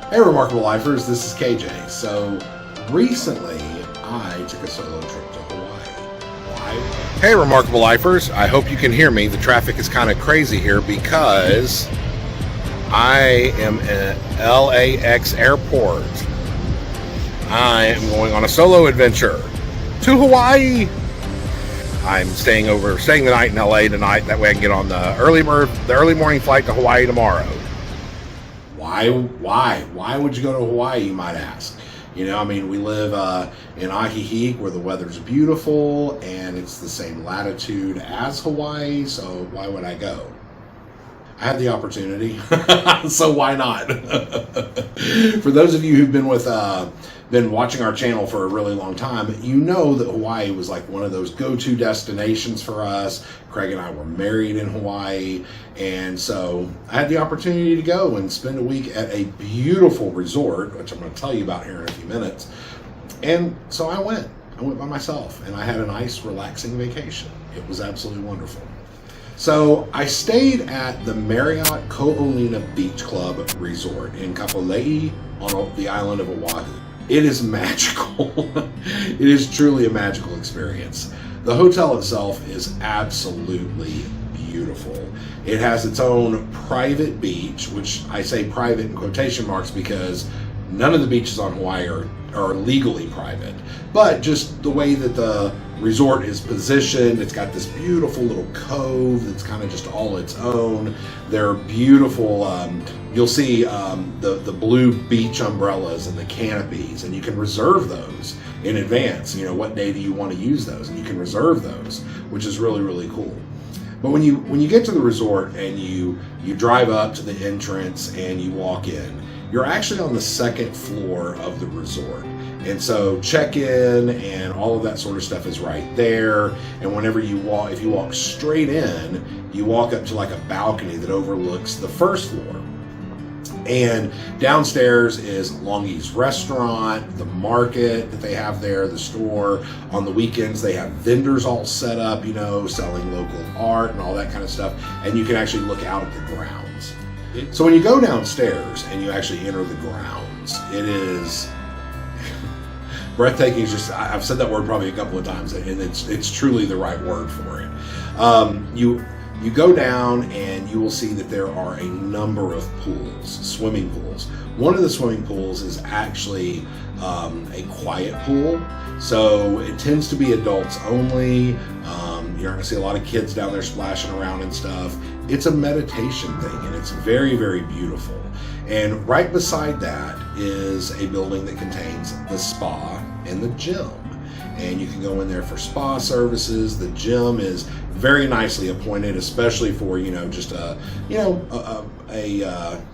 Hey Remarkable Lifers, this is KJ. So recently I took a solo trip to Hawaii. Why? Hey Remarkable Lifers, I hope you can hear me. The traffic is kind of crazy here because I am at LAX airport. I am going on a solo adventure to Hawaii. I'm staying the night in LA tonight. That way I can get on the early morning flight to Hawaii tomorrow. Why would you go to Hawaii, you might ask? You know, I mean, we live in OAHU where the weather's beautiful and it's the same latitude as Hawaii, so why would I go? I had the opportunity, so why not? For those of you who've been watching our channel for a really long time, you know that Hawaii was like one of those go-to destinations for us. Craig and I were married in Hawaii, and so I had the opportunity to go and spend a week at a beautiful resort, which I'm going to tell you about here in a few minutes. And so I went by myself, and I had a nice, relaxing vacation. It was absolutely wonderful. So I stayed at the Marriott Olina Beach Club Resort in Kapolei on the island of Oahu. It is magical. It is truly a magical experience. The hotel itself is absolutely beautiful. It has its own private beach, which I say private in quotation marks because none of the beaches on Hawaii are legally private. But just the way that the resort is positioned, it's got this beautiful little cove that's kind of just all its own. They're beautiful. You'll see the blue beach umbrellas and the canopies, and you can reserve those in advance. You know, what day do you want to use those? And you can reserve those, which is really, really cool. But when you get to the resort and you drive up to the entrance and you walk in, you're actually on the second floor of the resort. And so check-in and all of that sort of stuff is right there. And whenever if you walk straight in, you walk up to like a balcony that overlooks the first floor. And downstairs is Longi's restaurant, the market that they have there, the store. On the weekends, they have vendors all set up, you know, selling local art and all that kind of stuff. And you can actually look out at the grounds. So when you go downstairs and you actually enter the grounds, it is breathtaking. Is just, I've said that word probably a couple of times, and it's truly the right word for it. You go down and you will see that there are a number of pools, swimming pools. One of the swimming pools is actually a quiet pool, so it tends to be adults only. You're going to see a lot of kids down there splashing around and stuff. It's a meditation thing, and it's very, very beautiful. And right beside that is a building that contains the spa and the gym. And you can go in there for spa services. The gym is very nicely appointed, especially for, you know, just a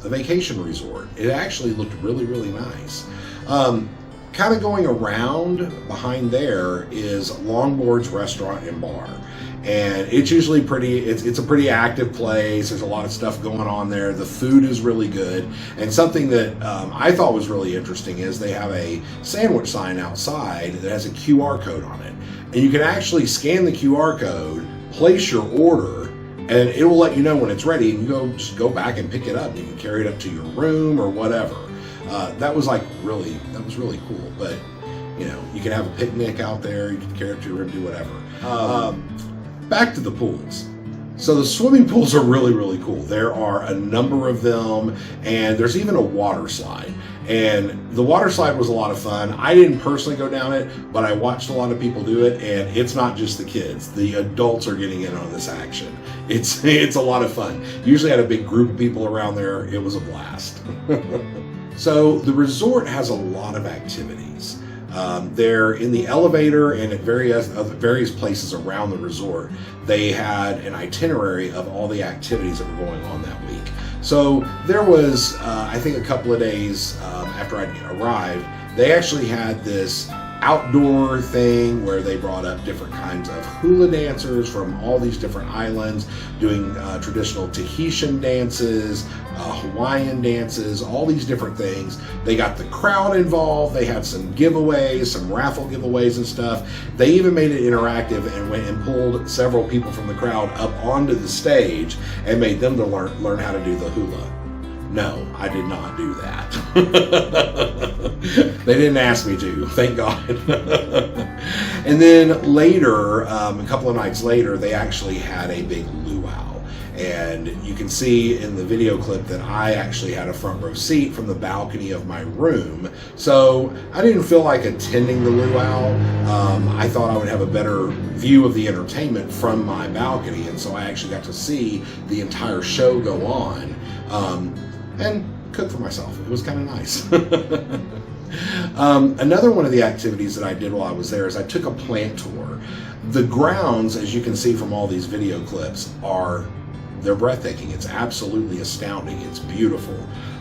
vacation resort. It actually looked really, really nice. Kind of going around behind there is Longboard's Restaurant and Bar. And it's usually it's a pretty active place. There's a lot of stuff going on there. The food is really good. And something that I thought was really interesting is they have a sandwich sign outside that has a QR code on it. And you can actually scan the QR code, place your order, and it will let you know when it's ready. And you just go back and pick it up. You can carry it up to your room or whatever. That was really cool. But, you know, you can have a picnic out there. You can carry it up to your room, do whatever. Back to the pools. So the swimming pools are really, really cool. There are a number of them, and there's even a water slide. And the water slide was a lot of fun. I didn't personally go down it, but I watched a lot of people do it, and it's not just the kids. The adults are getting in on this action. It's a lot of fun. Usually had a big group of people around there. It was a blast. So the resort has a lot of activities. They're in the elevator and at various places around the resort. They had an itinerary of all the activities that were going on that week. So there was, I think a couple of days after I arrived, they actually had this outdoor thing where they brought up different kinds of hula dancers from all these different islands doing traditional Tahitian dances, Hawaiian dances, all these different things. They got the crowd involved. They had some giveaways, some raffle giveaways and stuff. They even made it interactive and went and pulled several people from the crowd up onto the stage and made them to learn how to do the hula. No, I did not do that. They didn't ask me to, thank God. And then later, a couple of nights later, they actually had a big luau. And you can see in the video clip that I actually had a front row seat from the balcony of my room. So I didn't feel like attending the luau. I thought I would have a better view of the entertainment from my balcony. And so I actually got to see the entire show go on and cook for myself. It was kind of nice. Another one of the activities that I did while I was there is I took a plant tour. The grounds, as you can see from all these video clips, they're breathtaking. It's absolutely astounding. It's beautiful.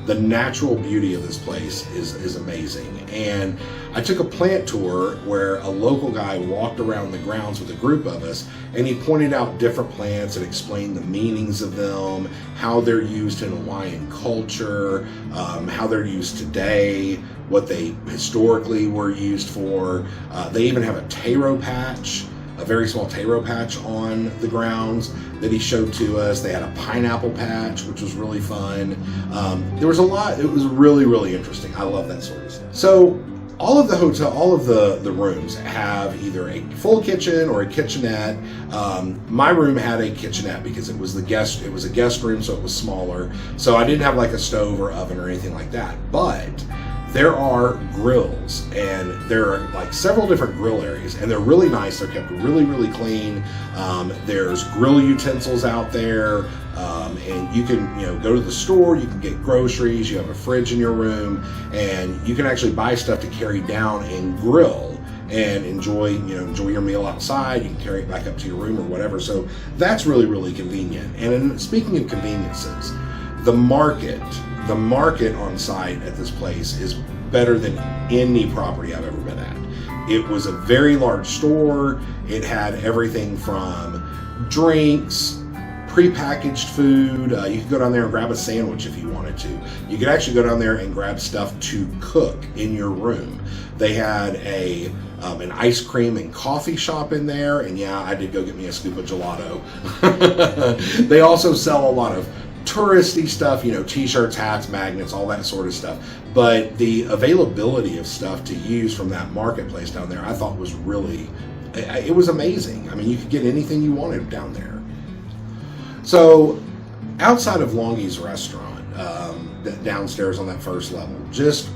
The natural beauty of this place is amazing. And I took a plant tour where a local guy walked around the grounds with a group of us, and he pointed out different plants and explained the meanings of them, how they're used in Hawaiian culture, how they're used today, what they historically were used for. They even have a taro patch, a very small taro patch on the grounds that he showed to us. They had a pineapple patch, which was really fun. There was a lot. It was really, really interesting. I love that sort of stuff. So all of the rooms have either a full kitchen or a kitchenette. My room had a kitchenette because it was a guest room, so it was smaller. So I didn't have like a stove or oven or anything like that. But there are grills, and there are like several different grill areas, and they're really nice. They're kept really, really clean. There's grill utensils out there, and you can go to the store. You can get groceries. You have a fridge in your room, and you can actually buy stuff to carry down and grill and enjoy your meal outside. You can carry it back up to your room or whatever. So that's really, really convenient. And speaking of conveniences, the market on site at this place is better than any property I've ever been at. It was a very large store. It had everything from drinks, prepackaged food. You could go down there and grab a sandwich if you wanted to. You could actually go down there and grab stuff to cook in your room. They had an ice cream and coffee shop in there, and yeah, I did go get me a scoop of gelato. They also sell a lot of touristy stuff, t-shirts, hats, magnets, all that sort of stuff. But the availability of stuff to use from that marketplace down there, I thought was really, it was amazing. I mean, you could get anything you wanted down there. So outside of Longy's restaurant, downstairs on that first level, just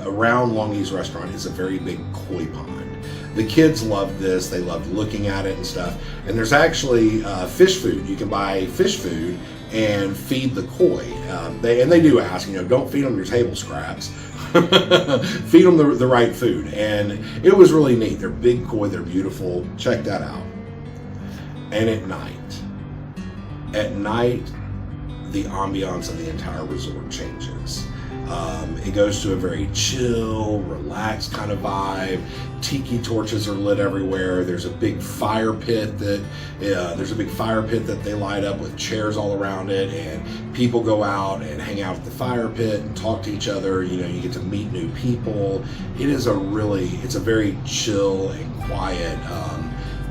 around Longy's restaurant is a very big koi pond. The kids loved this. They loved looking at it and stuff. And there's actually fish food. You can buy fish food and feed the koi. They do ask, don't feed them your table scraps. Feed them the right food. And it was really neat. They're big koi. They're beautiful. Check that out. And at night, the ambiance of the entire resort changes. It goes to a very chill, relaxed kind of vibe. Tiki torches are lit everywhere. There's a big fire pit that they light up with chairs all around it, and people go out and hang out at the fire pit and talk to each other. You get to meet new people. It's a very chill and quiet,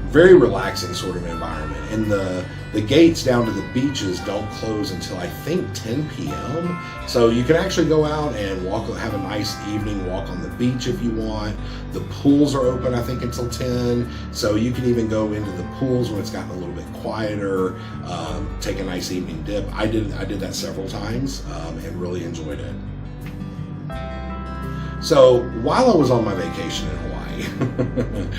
very relaxing sort of environment. And the gates down to the beaches don't close until I think 10 p.m. So you can actually go out and have a nice evening walk on the beach if you want. The pools are open, I think, until 10. So you can even go into the pools when it's gotten a little bit quieter, take a nice evening dip. I did that several times and really enjoyed it. So while I was on my vacation in Hawaii,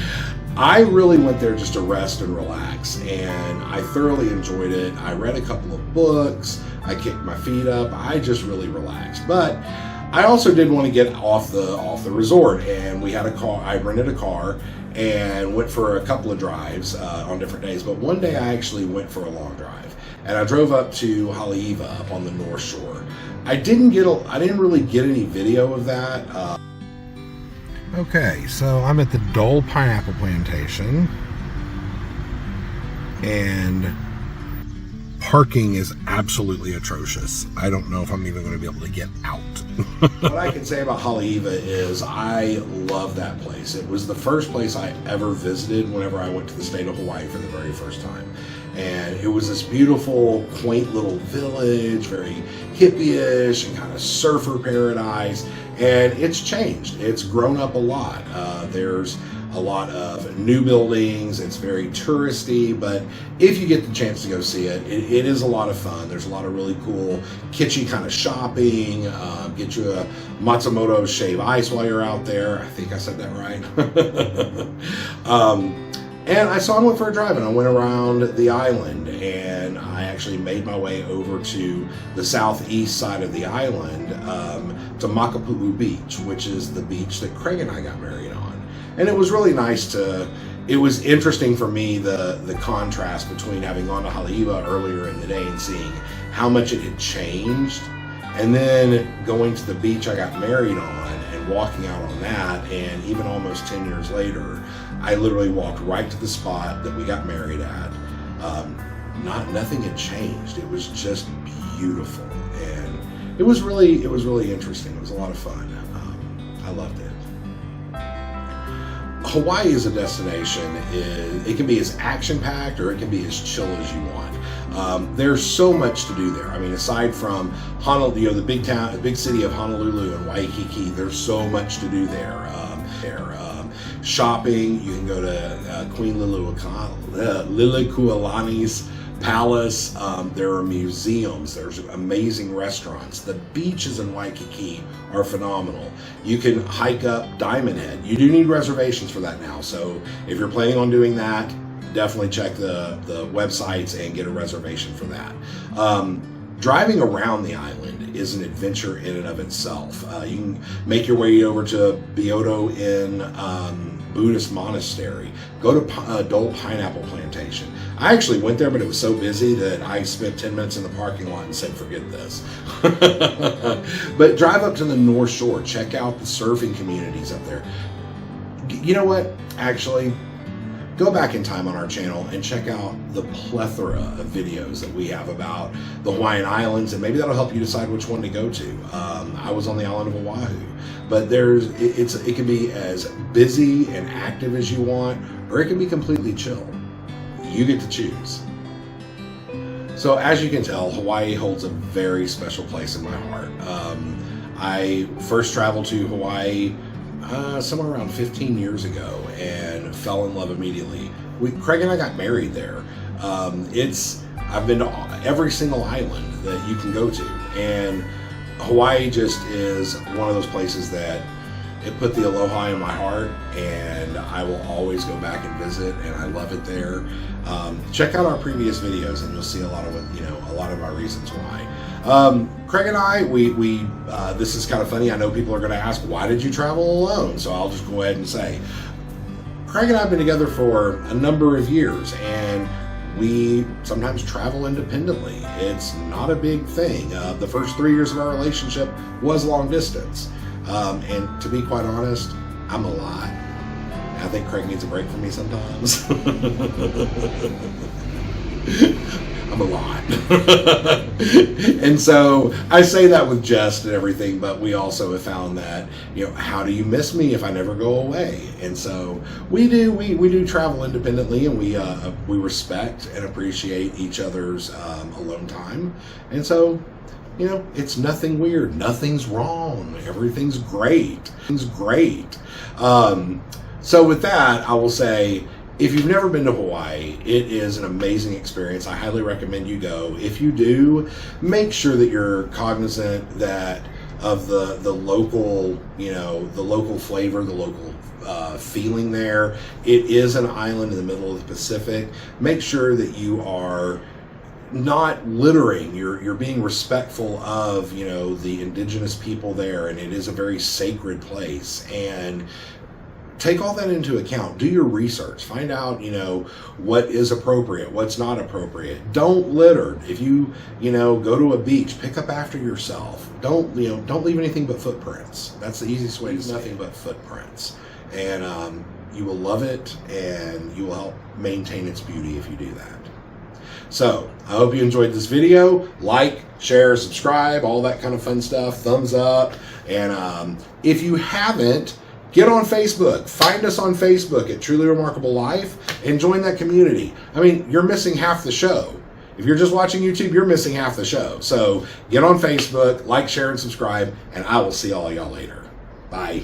I really went there just to rest and relax, and I thoroughly enjoyed it. I read a couple of books, I kicked my feet up, I just really relaxed. But I also did want to get off the resort, and we had a car. I rented a car and went for a couple of drives on different days. But one day I actually went for a long drive, and I drove up to Haleiwa up on the North Shore. I didn't really get any video of that. Okay, so I'm at the Dole Pineapple Plantation, and parking is absolutely atrocious. I don't know if I'm even going to be able to get out. What I can say about Haleiwa is I love that place. It was the first place I ever visited whenever I went to the state of Hawaii for the very first time. And it was this beautiful, quaint little village, very hippie-ish and kind of surfer paradise. And it's changed. It's grown up a lot. There's a lot of new buildings. It's very touristy, but if you get the chance to go see it, it is a lot of fun. There's a lot of really cool, kitschy kind of shopping. Get you a Matsumoto shave ice while you're out there. I think I said that right. And I went for a drive, and I went around the island, and I actually made my way over to the southeast side of the island, to Makapu'u Beach, which is the beach that Craig and I got married on. And it was really nice it was interesting for me, the contrast between having gone to Haleiwa earlier in the day and seeing how much it had changed, and then going to the beach I got married on and walking out on that, and even almost 10 years later, I literally walked right to the spot that we got married at. Nothing had changed. It was just beautiful, and it was really interesting. It was a lot of fun. I loved it. Hawaii is a destination. It can be as action-packed or it can be as chill as you want. There's so much to do there. I mean, aside from Honolulu, the big city of Honolulu and Waikiki, there's so much to do there. Shopping, you can go to Queen Lilikualani's palace. There are museums. There's amazing restaurants. The beaches in Waikiki are phenomenal. You can hike up Diamond Head. You do need reservations for that now, so if you're planning on doing that, definitely check the websites and get a reservation for that. Driving around the island is an adventure in and of itself. You can make your way over to Byodo in Buddhist monastery. Go to Dole Pineapple Plantation. I actually went there, but it was so busy that I spent 10 minutes in the parking lot and said, forget this. But drive up to the North Shore. Check out the surfing communities up there. You know what? Actually, go back in time on our channel and check out the plethora of videos that we have about the Hawaiian Islands, and maybe that'll help you decide which one to go to. I was on the island of Oahu, but it can be as busy and active as you want, or it can be completely chill. You get to choose. So as you can tell, Hawaii holds a very special place in my heart. I first traveled to Hawaii somewhere around 15 years ago and fell in love immediately. Craig and I got married there. I've been to every single island that you can go to, and Hawaii just is one of those places that it put the aloha in my heart, and I will always go back and visit, and I love it there. Check out our previous videos and you'll see a lot of my reasons why. Craig and I, this is kind of funny. I know people are going to ask, why did you travel alone? So I'll just go ahead and say, Craig and I have been together for a number of years, and we sometimes travel independently. It's not a big thing. The first 3 years of our relationship was long distance. And to be quite honest, I'm a lot. I think Craig needs a break from me sometimes. I'm a lot. And so I say that with jest and everything, but we also have found that, how do you miss me if I never go away? And so we do travel independently, and we respect and appreciate each other's alone time. And so, it's nothing weird. Nothing's wrong. Everything's great. Everything's great. So with that, I will say, if you've never been to Hawaii, it is an amazing experience. I highly recommend you go. If you do, make sure that you're cognizant of the local, the local flavor, the local feeling there. It is an island in the middle of the Pacific. Make sure that you are not littering. You're being respectful of, the indigenous people there, and it is a very sacred place. And take all that into account. Do your research. Find out, what is appropriate, what's not appropriate. Don't litter. If you, go to a beach, pick up after yourself. Don't leave anything but footprints. That's the easiest way to say nothing but footprints. And you will love it, and you will help maintain its beauty if you do that. So, I hope you enjoyed this video. Like, share, subscribe, all that kind of fun stuff. Thumbs up. And if you haven't, Get on Facebook. Find us on Facebook at Truly Remarkable Life and join that community. I mean, you're missing half the show. If you're just watching YouTube, you're missing half the show. So get on Facebook, like, share, and subscribe, and I will see all y'all later. Bye.